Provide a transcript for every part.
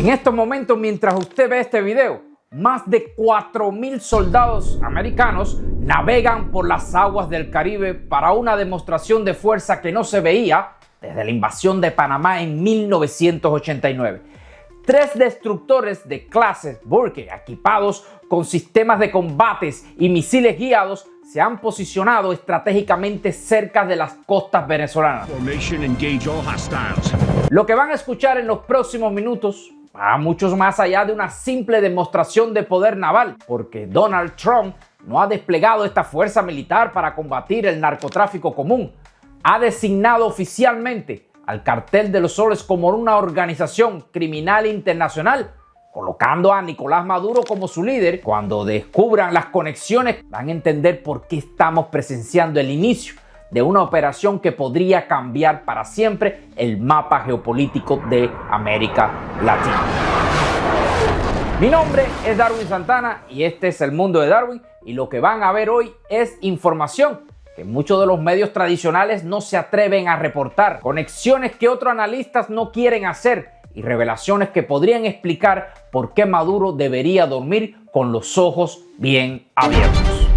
En estos momentos, mientras usted ve este video, más de 4.000 soldados americanos navegan por las aguas del Caribe para una demostración de fuerza que no se veía desde la invasión de Panamá en 1989. 3 destructores de clase Burke, equipados con sistemas de combates y misiles guiados, se han posicionado estratégicamente cerca de las costas venezolanas. Lo que van a escuchar en los próximos minutos va mucho más allá de una simple demostración de poder naval, porque Donald Trump no ha desplegado esta fuerza militar para combatir el narcotráfico común. Ha designado oficialmente al Cartel de los Soles como una organización criminal internacional, colocando a Nicolás Maduro como su líder. Cuando descubran las conexiones, van a entender por qué estamos presenciando el inicio de una operación que podría cambiar para siempre el mapa geopolítico de América Latina. Mi nombre es Darwin Santana y este es El Mundo de Darwin, y lo que van a ver hoy es información que muchos de los medios tradicionales no se atreven a reportar, conexiones que otros analistas no quieren hacer y revelaciones que podrían explicar por qué Maduro debería dormir con los ojos bien abiertos.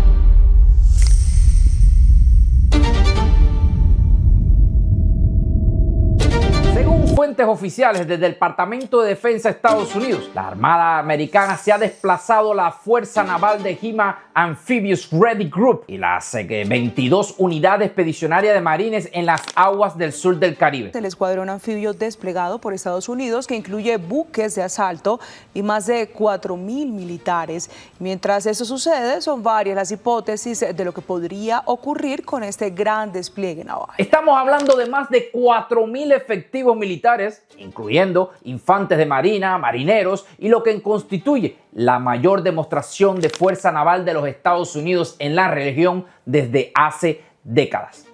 Fuentes oficiales del Departamento de Defensa de Estados Unidos, la Armada Americana se ha desplazado a la Fuerza Naval de HIMARS Amphibious Ready Group y las 22 unidades expedicionarias de marines en las aguas del sur del Caribe. El escuadrón anfibio desplegado por Estados Unidos, que incluye buques de asalto y más de 4.000 militares. Mientras eso sucede, son varias las hipótesis de lo que podría ocurrir con este gran despliegue naval. Estamos hablando de más de 4.000 efectivos militares, incluyendo infantes de marina, marineros, y lo que constituye la mayor demostración de fuerza naval de los Estados Unidos en la región desde hace décadas.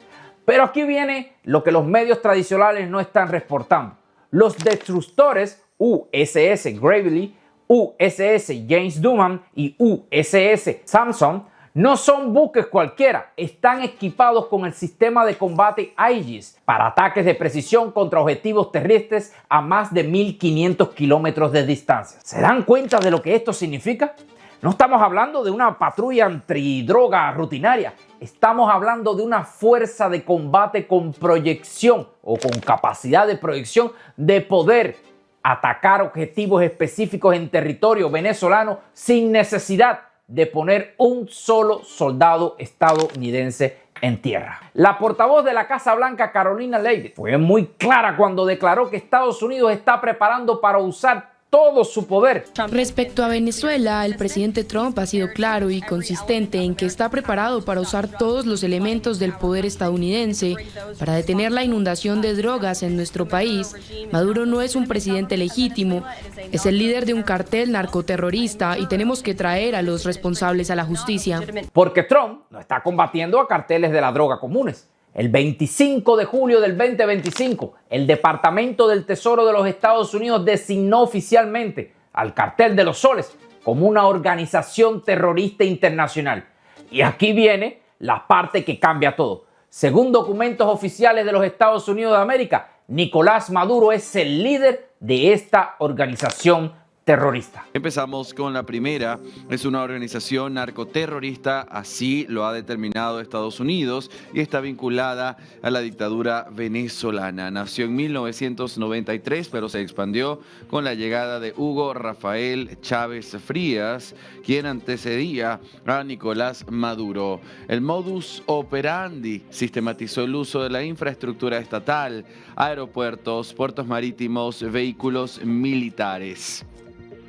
Pero aquí viene lo que los medios tradicionales no están reportando. Los destructores USS Gravely, USS James Duman y USS Samson no son buques cualquiera, están equipados con el sistema de combate Aegis para ataques de precisión contra objetivos terrestres a más de 1.500 kilómetros de distancia. ¿Se dan cuenta de lo que esto significa? No estamos hablando de una patrulla antidroga rutinaria, estamos hablando de una fuerza de combate con proyección o con capacidad de proyección de poder atacar objetivos específicos en territorio venezolano sin necesidad de poner un solo soldado estadounidense en tierra. La portavoz de la Casa Blanca, Carolina Leavitt, fue muy clara cuando declaró que Estados Unidos está preparando para usar todo su poder. Respecto a Venezuela, el presidente Trump ha sido claro y consistente en que está preparado para usar todos los elementos del poder estadounidense para detener la inundación de drogas en nuestro país. Maduro no es un presidente legítimo, es el líder de un cartel narcoterrorista y tenemos que traer a los responsables a la justicia. Porque Trump no está combatiendo a carteles de la droga comunes. El 25 de julio del 2025, el Departamento del Tesoro de los Estados Unidos designó oficialmente al Cartel de los Soles como una organización terrorista internacional. Y aquí viene la parte que cambia todo. Según documentos oficiales de los Estados Unidos de América, Nicolás Maduro es el líder de esta organización terrorista. Empezamos con la primera. Es una organización narcoterrorista, así lo ha determinado Estados Unidos, y está vinculada a la dictadura venezolana. Nació en 1993, pero se expandió con la llegada de Hugo Rafael Chávez Frías, quien antecedía a Nicolás Maduro. El modus operandi sistematizó el uso de la infraestructura estatal, aeropuertos, puertos marítimos, vehículos militares.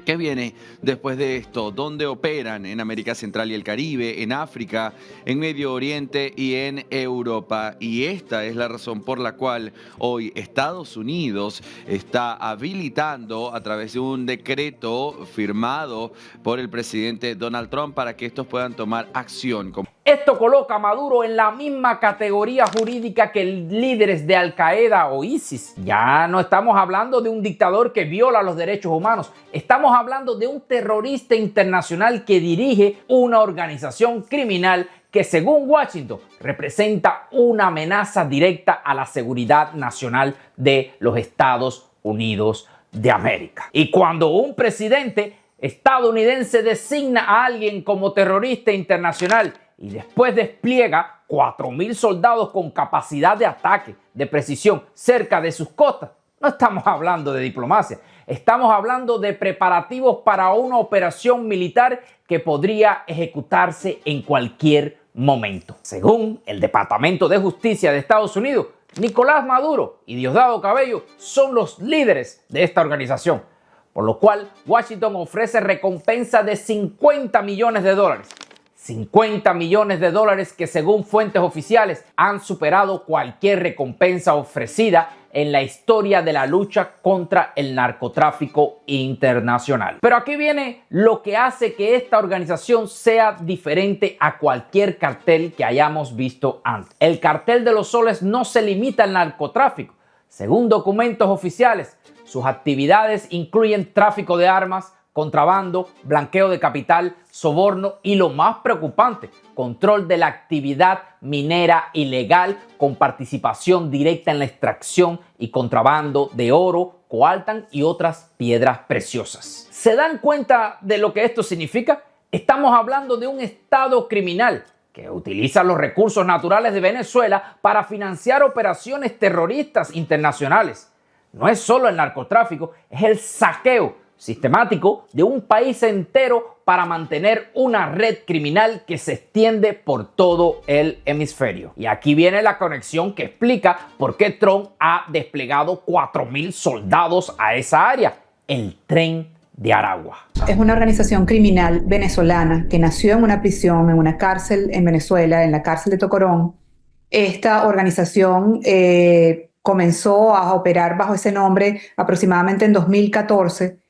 ¿Qué viene después de esto? ¿Dónde operan? En América Central y el Caribe, en África, en Medio Oriente y en Europa. Y esta es la razón por la cual hoy Estados Unidos está habilitando a través de un decreto firmado por el presidente Donald Trump para que estos puedan tomar acción. Esto coloca a Maduro en la misma categoría jurídica que líderes de Al Qaeda o ISIS. Ya no estamos hablando de un dictador que viola los derechos humanos. Estamos hablando de un terrorista internacional que dirige una organización criminal que, según Washington, representa una amenaza directa a la seguridad nacional de los Estados Unidos de América. Y cuando un presidente estadounidense designa a alguien como terrorista internacional y después despliega 4.000 soldados con capacidad de ataque de precisión cerca de sus costas, no estamos hablando de diplomacia, estamos hablando de preparativos para una operación militar que podría ejecutarse en cualquier momento. Según el Departamento de Justicia de Estados Unidos, Nicolás Maduro y Diosdado Cabello son los líderes de esta organización, por lo cual Washington ofrece recompensa de $50 millones. 50 millones de dólares que, según fuentes oficiales, han superado cualquier recompensa ofrecida en la historia de la lucha contra el narcotráfico internacional. Pero aquí viene lo que hace que esta organización sea diferente a cualquier cartel que hayamos visto antes. El cartel de los soles no se limita al narcotráfico. Según documentos oficiales, sus actividades incluyen tráfico de armas, contrabando, blanqueo de capital, soborno y, lo más preocupante, control de la actividad minera ilegal con participación directa en la extracción y contrabando de oro, coltán y otras piedras preciosas. ¿Se dan cuenta de lo que esto significa? Estamos hablando de un estado criminal que utiliza los recursos naturales de Venezuela para financiar operaciones terroristas internacionales. No es solo el narcotráfico, es el saqueo sistemático de un país entero para mantener una red criminal que se extiende por todo el hemisferio. Y aquí viene la conexión que explica por qué Trump ha desplegado 4.000 soldados a esa área, el Tren de Aragua. Es una organización criminal venezolana que nació en una prisión, en una cárcel en Venezuela, en la cárcel de Tocorón. Esta organización comenzó a operar bajo ese nombre aproximadamente en 2014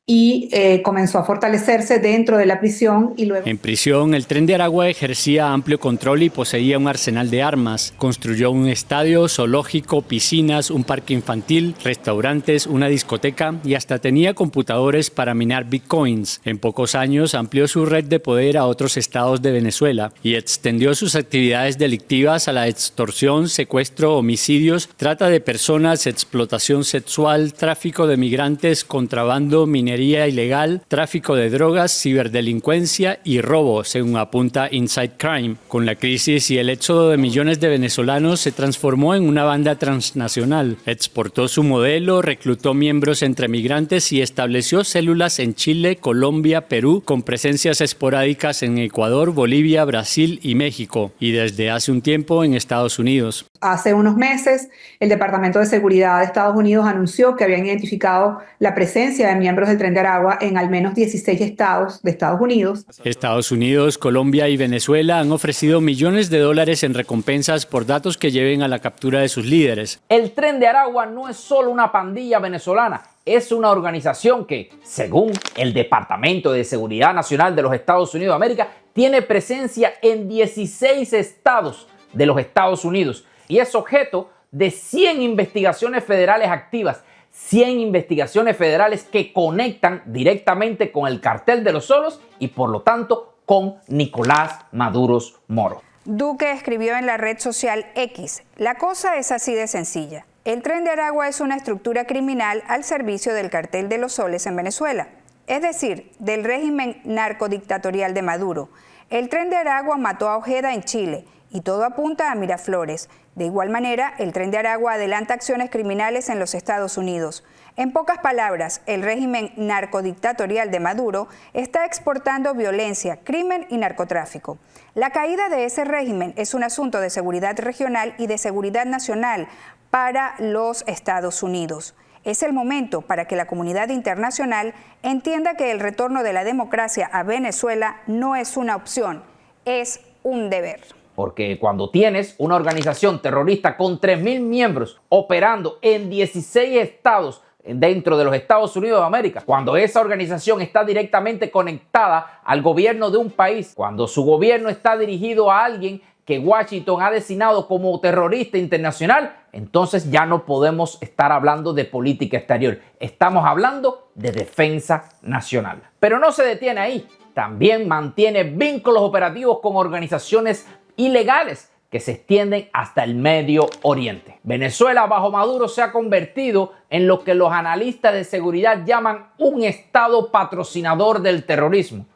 y comenzó a fortalecerse dentro de la prisión y luego... En prisión, el Tren de Aragua ejercía amplio control y poseía un arsenal de armas. Construyó un estadio, zoológico, piscinas, un parque infantil, restaurantes, una discoteca y hasta tenía computadores para minar bitcoins. En pocos años amplió su red de poder a otros estados de Venezuela y extendió sus actividades delictivas a la extorsión, secuestro, homicidios, trata de personas, explotación sexual, tráfico de migrantes, contrabando, minería ilegal, tráfico de drogas, ciberdelincuencia y robo, según apunta Inside Crime. Con la crisis y el éxodo de millones de venezolanos, se transformó en una banda transnacional. Exportó su modelo, reclutó miembros entre migrantes y estableció células en Chile, Colombia, Perú, con presencias esporádicas en Ecuador, Bolivia, Brasil y México, y desde hace un tiempo en Estados Unidos. Hace unos meses, el Departamento de Seguridad de Estados Unidos anunció que habían identificado la presencia de miembros del Tren de Aragua en al menos 16 estados de Estados Unidos. Estados Unidos, Colombia y Venezuela han ofrecido millones de dólares en recompensas por datos que lleven a la captura de sus líderes. El Tren de Aragua no es solo una pandilla venezolana, es una organización que, según el Departamento de Seguridad Nacional de los Estados Unidos de América, tiene presencia en 16 estados de los Estados Unidos y es objeto de 100 investigaciones federales activas, 100 investigaciones federales que conectan directamente con el cartel de los solos y por lo tanto con Nicolás Maduro Moro. Duque escribió en la red social X: la cosa es así de sencilla. El Tren de Aragua es una estructura criminal al servicio del cartel de los soles en Venezuela, es decir, del régimen narcodictatorial de Maduro. El Tren de Aragua mató a Ojeda en Chile y todo apunta a Miraflores. De igual manera, el Tren de Aragua adelanta acciones criminales en los Estados Unidos. En pocas palabras, el régimen narcodictatorial de Maduro está exportando violencia, crimen y narcotráfico. La caída de ese régimen es un asunto de seguridad regional y de seguridad nacional para los Estados Unidos. Es el momento para que la comunidad internacional entienda que el retorno de la democracia a Venezuela no es una opción, es un deber. Porque cuando tienes una organización terrorista con 3.000 miembros operando en 16 estados dentro de los Estados Unidos de América, cuando esa organización está directamente conectada al gobierno de un país, cuando su gobierno está dirigido a alguien que Washington ha designado como terrorista internacional, entonces ya no podemos estar hablando de política exterior. Estamos hablando de defensa nacional. Pero no se detiene ahí. También mantiene vínculos operativos con organizaciones ilegales que se extienden hasta el Medio Oriente. Venezuela bajo Maduro se ha convertido en lo que los analistas de seguridad llaman un estado patrocinador del terrorismo.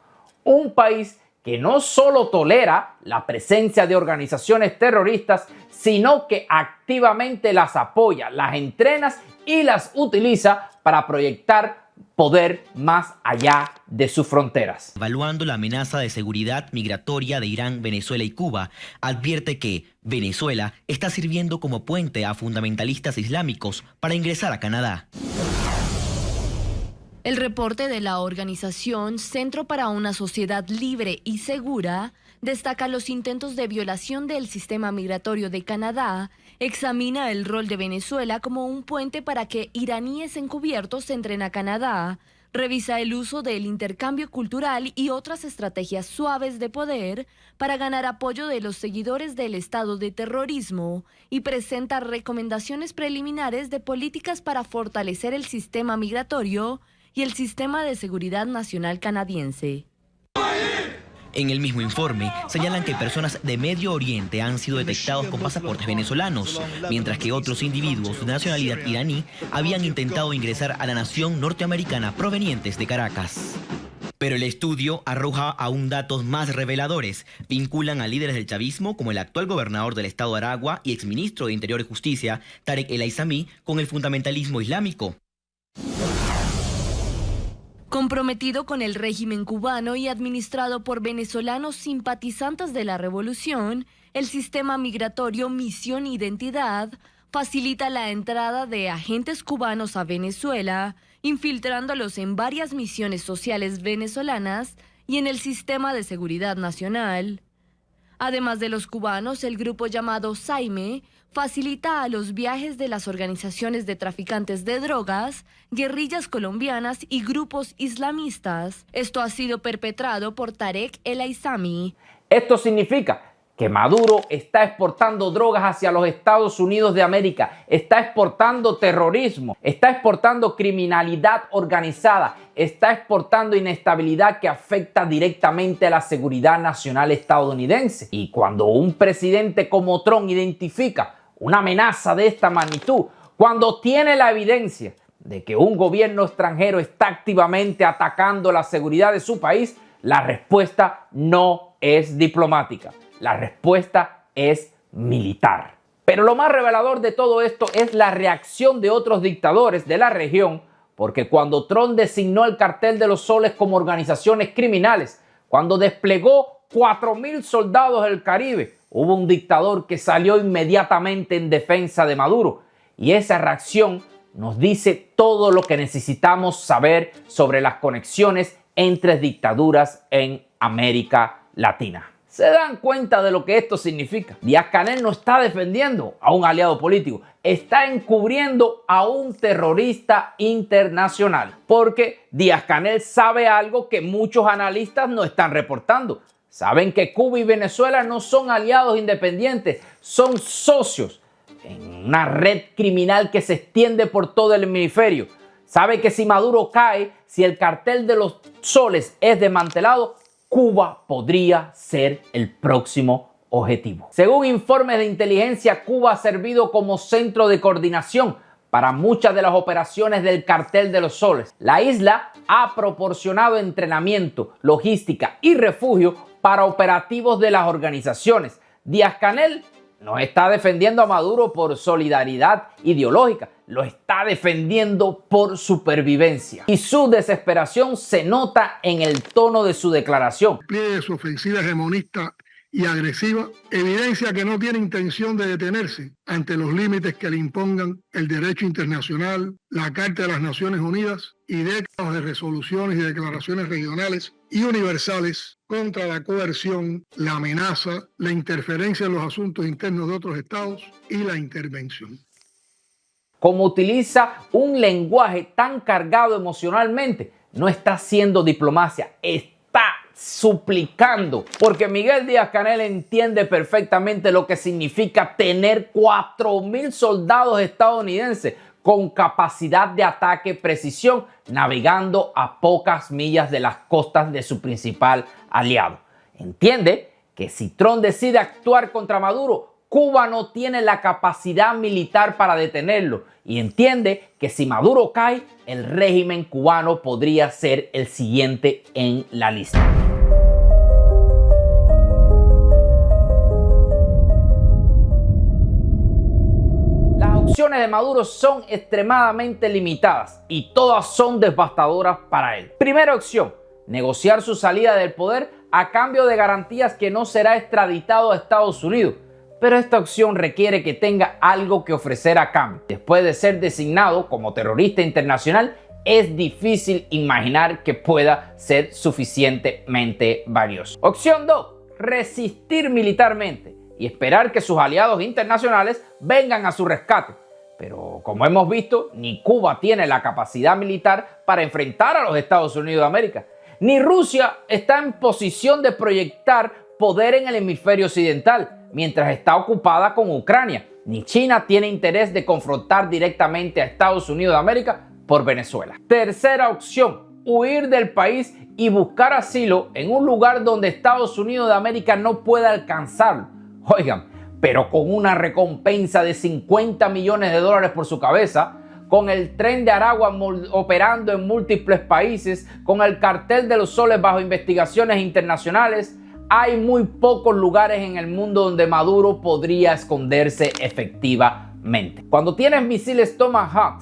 Un país que no solo tolera la presencia de organizaciones terroristas, sino que activamente las apoya, las entrena y las utiliza para proyectar poder más allá de sus fronteras. Evaluando la amenaza de seguridad migratoria de Irán, Venezuela y Cuba, advierte que Venezuela está sirviendo como puente a fundamentalistas islámicos para ingresar a Canadá. El reporte de la organización Centro para una Sociedad Libre y Segura destaca los intentos de violación del sistema migratorio de Canadá, examina el rol de Venezuela como un puente para que iraníes encubiertos entren a Canadá, revisa el uso del intercambio cultural y otras estrategias suaves de poder para ganar apoyo de los seguidores del estado de terrorismo y presenta recomendaciones preliminares de políticas para fortalecer el sistema migratorio y el sistema de seguridad nacional canadiense. En el mismo informe señalan que personas de Medio Oriente han sido detectados con pasaportes venezolanos, mientras que otros individuos de nacionalidad iraní habían intentado ingresar a la nación norteamericana provenientes de Caracas. Pero el estudio arroja aún datos más reveladores. Vinculan a líderes del chavismo como el actual gobernador del estado de Aragua y exministro de Interior y Justicia, Tarek El Aissami, con el fundamentalismo islámico. Comprometido con el régimen cubano y administrado por venezolanos simpatizantes de la revolución, el sistema migratorio Misión Identidad facilita la entrada de agentes cubanos a Venezuela, infiltrándolos en varias misiones sociales venezolanas y en el sistema de seguridad nacional. Además de los cubanos, el grupo llamado Saime facilita a los viajes de las organizaciones de traficantes de drogas, guerrillas colombianas y grupos islamistas. Esto ha sido perpetrado por Tarek El Aissami. Esto significa que Maduro está exportando drogas hacia los Estados Unidos de América, está exportando terrorismo, está exportando criminalidad organizada, está exportando inestabilidad que afecta directamente a la seguridad nacional estadounidense. Y cuando un presidente como Trump identifica una amenaza de esta magnitud, cuando tiene la evidencia de que un gobierno extranjero está activamente atacando la seguridad de su país, la respuesta no es diplomática. La respuesta es militar. Pero lo más revelador de todo esto es la reacción de otros dictadores de la región, porque cuando Trump designó el Cartel de los Soles como organizaciones criminales, cuando desplegó 4.000 soldados del Caribe, hubo un dictador que salió inmediatamente en defensa de Maduro. Y esa reacción nos dice todo lo que necesitamos saber sobre las conexiones entre dictaduras en América Latina. ¿Se dan cuenta de lo que esto significa? Díaz-Canel no está defendiendo a un aliado político, está encubriendo a un terrorista internacional, porque Díaz-Canel sabe algo que muchos analistas no están reportando. Saben que Cuba y Venezuela no son aliados independientes, son socios en una red criminal que se extiende por todo el hemisferio. Sabe que si Maduro cae, si el Cartel de los Soles es desmantelado, Cuba podría ser el próximo objetivo. Según informes de inteligencia, Cuba ha servido como centro de coordinación para muchas de las operaciones del Cartel de los Soles. La isla ha proporcionado entrenamiento, logística y refugio para operativos de las organizaciones. Díaz-Canel no está defendiendo a Maduro por solidaridad ideológica, lo está defendiendo por supervivencia. Y su desesperación se nota en el tono de su declaración. De su ofensiva hegemonista y agresiva, evidencia que no tiene intención de detenerse ante los límites que le impongan el derecho internacional, la Carta de las Naciones Unidas y décadas de resoluciones y declaraciones regionales y universales contra la coerción, la amenaza, la interferencia en los asuntos internos de otros estados y la intervención. Como utiliza un lenguaje tan cargado emocionalmente, no está haciendo diplomacia, está suplicando, porque Miguel Díaz-Canel entiende perfectamente lo que significa tener 4.000 soldados estadounidenses con capacidad de ataque, precisión, navegando a pocas millas de las costas de su principal aliado. Entiende que si Trump decide actuar contra Maduro, Cuba no tiene la capacidad militar para detenerlo y entiende que si Maduro cae, el régimen cubano podría ser el siguiente en la lista. Las opciones de Maduro son extremadamente limitadas y todas son devastadoras para él. Primera opción, negociar su salida del poder a cambio de garantías que no será extraditado a Estados Unidos. Pero esta opción requiere que tenga algo que ofrecer a cambio. Después de ser designado como terrorista internacional, es difícil imaginar que pueda ser suficientemente valioso. Opción 2. Resistir militarmente y esperar que sus aliados internacionales vengan a su rescate. Pero como hemos visto, ni Cuba tiene la capacidad militar para enfrentar a los Estados Unidos de América, ni Rusia está en posición de proyectar poder en el hemisferio occidental, mientras está ocupada con Ucrania, ni China tiene interés de confrontar directamente a Estados Unidos de América por Venezuela. Tercera opción, huir del país y buscar asilo en un lugar donde Estados Unidos de América no pueda alcanzarlo. Oigan, pero con una recompensa de $50 millones por su cabeza, con el Tren de Aragua operando en múltiples países, con el Cartel de los Soles bajo investigaciones internacionales. Hay muy pocos lugares en el mundo donde Maduro podría esconderse efectivamente. Cuando tienes misiles Tomahawk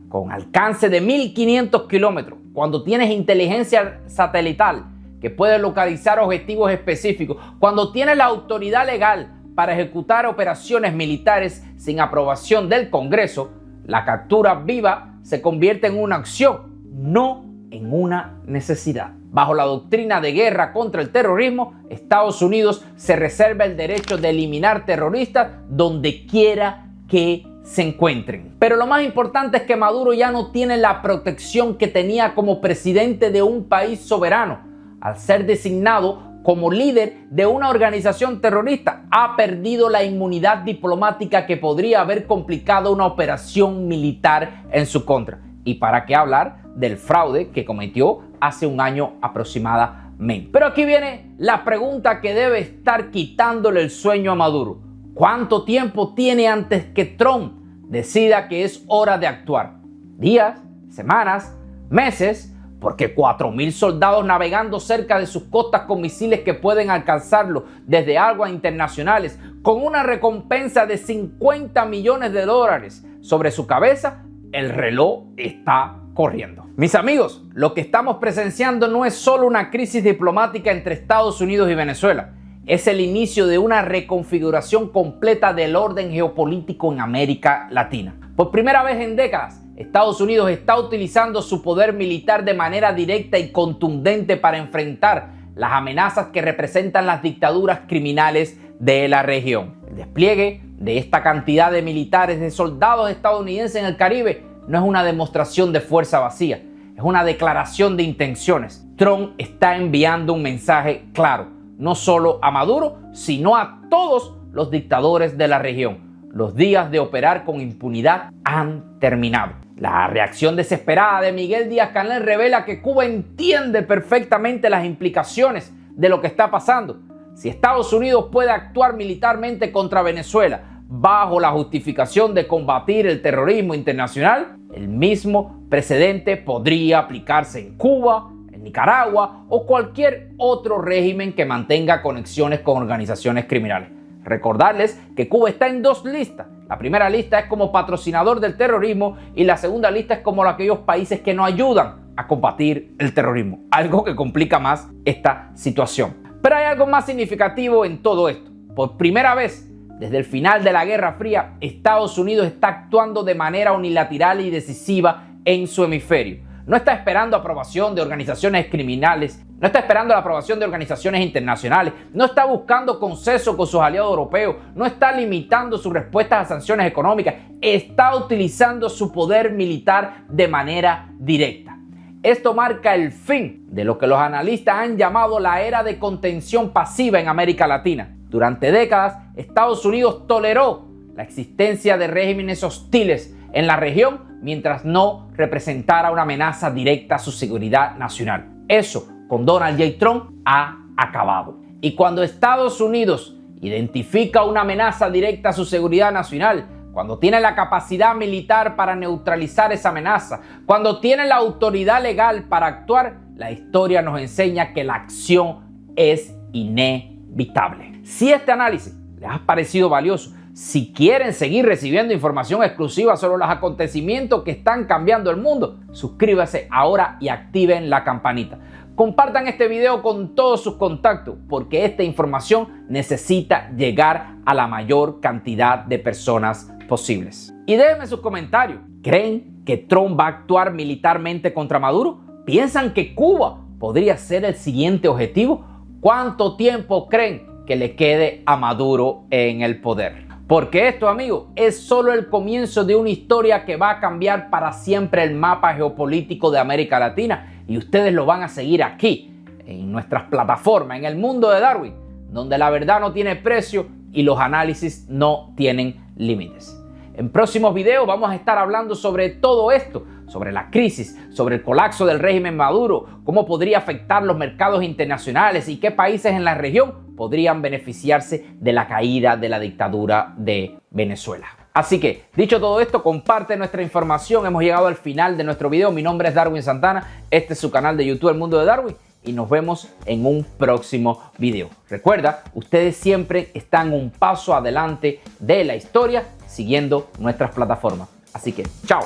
con alcance de 1.500 kilómetros, cuando tienes inteligencia satelital que puede localizar objetivos específicos, cuando tienes la autoridad legal para ejecutar operaciones militares sin aprobación del Congreso, la captura viva se convierte en una acción, no en una necesidad. Bajo la doctrina de guerra contra el terrorismo, Estados Unidos se reserva el derecho de eliminar terroristas donde quiera que se encuentren. Pero lo más importante es que Maduro ya no tiene la protección que tenía como presidente de un país soberano. Al ser designado como líder de una organización terrorista, ha perdido la inmunidad diplomática que podría haber complicado una operación militar en su contra. ¿Y para qué hablar del fraude que cometió hace un año aproximadamente? Pero aquí viene la pregunta que debe estar quitándole el sueño a Maduro. ¿Cuánto tiempo tiene antes que Trump decida que es hora de actuar? ¿Días? ¿Semanas? ¿Meses? Porque 4.000 soldados navegando cerca de sus costas con misiles que pueden alcanzarlo desde aguas internacionales, con una recompensa de $50 millones sobre su cabeza, el reloj está corriendo. Mis amigos, lo que estamos presenciando no es solo una crisis diplomática entre Estados Unidos y Venezuela, es el inicio de una reconfiguración completa del orden geopolítico en América Latina. Por primera vez en décadas, Estados Unidos está utilizando su poder militar de manera directa y contundente para enfrentar las amenazas que representan las dictaduras criminales de la región. El despliegue de esta cantidad de militares, de soldados estadounidenses en el Caribe, no es una demostración de fuerza vacía, es una declaración de intenciones. Trump está enviando un mensaje claro, no solo a Maduro, sino a todos los dictadores de la región. Los días de operar con impunidad han terminado. La reacción desesperada de Miguel Díaz-Canel revela que Cuba entiende perfectamente las implicaciones de lo que está pasando. Si Estados Unidos puede actuar militarmente contra Venezuela bajo la justificación de combatir el terrorismo internacional, el mismo precedente podría aplicarse en Cuba, en Nicaragua o cualquier otro régimen que mantenga conexiones con organizaciones criminales. Recordarles que Cuba está en dos listas. La primera lista es como patrocinador del terrorismo y la segunda lista es como aquellos países que no ayudan a combatir el terrorismo, algo que complica más esta situación. Pero hay algo más significativo en todo esto. Por primera vez desde el final de la Guerra Fría, Estados Unidos está actuando de manera unilateral y decisiva en su hemisferio. No está esperando aprobación de organizaciones criminales, no está esperando la aprobación de organizaciones internacionales, no está buscando consenso con sus aliados europeos, no está limitando sus respuestas a sanciones económicas, está utilizando su poder militar de manera directa. Esto marca el fin de lo que los analistas han llamado la era de contención pasiva en América Latina. Durante décadas, Estados Unidos toleró la existencia de regímenes hostiles en la región mientras no representara una amenaza directa a su seguridad nacional. Eso, con Donald J. Trump, ha acabado. Y cuando Estados Unidos identifica una amenaza directa a su seguridad nacional, cuando tiene la capacidad militar para neutralizar esa amenaza, cuando tiene la autoridad legal para actuar, la historia nos enseña que la acción es inevitable. Si este análisis les ha parecido valioso, si quieren seguir recibiendo información exclusiva sobre los acontecimientos que están cambiando el mundo, suscríbase ahora y activen la campanita. Compartan este video con todos sus contactos porque esta información necesita llegar a la mayor cantidad de personas posibles. Y déjenme sus comentarios. ¿Creen que Trump va a actuar militarmente contra Maduro? ¿Piensan que Cuba podría ser el siguiente objetivo? ¿Cuánto tiempo creen que le quede a Maduro en el poder? Porque esto, amigos, es solo el comienzo de una historia que va a cambiar para siempre el mapa geopolítico de América Latina y ustedes lo van a seguir aquí, en nuestras plataformas, en el mundo de Darwin, donde la verdad no tiene precio y los análisis no tienen límites. En próximos videos vamos a estar hablando sobre todo esto, sobre la crisis, sobre el colapso del régimen Maduro, cómo podría afectar los mercados internacionales y qué países en la región podrían beneficiarse de la caída de la dictadura de Venezuela. Así que, dicho todo esto, comparte nuestra información. Hemos llegado al final de nuestro video. Mi nombre es Darwin Santana. Este es su canal de YouTube El Mundo de Darwin. Y nos vemos en un próximo video. Recuerda, ustedes siempre están un paso adelante de la historia siguiendo nuestras plataformas. Así que, chao.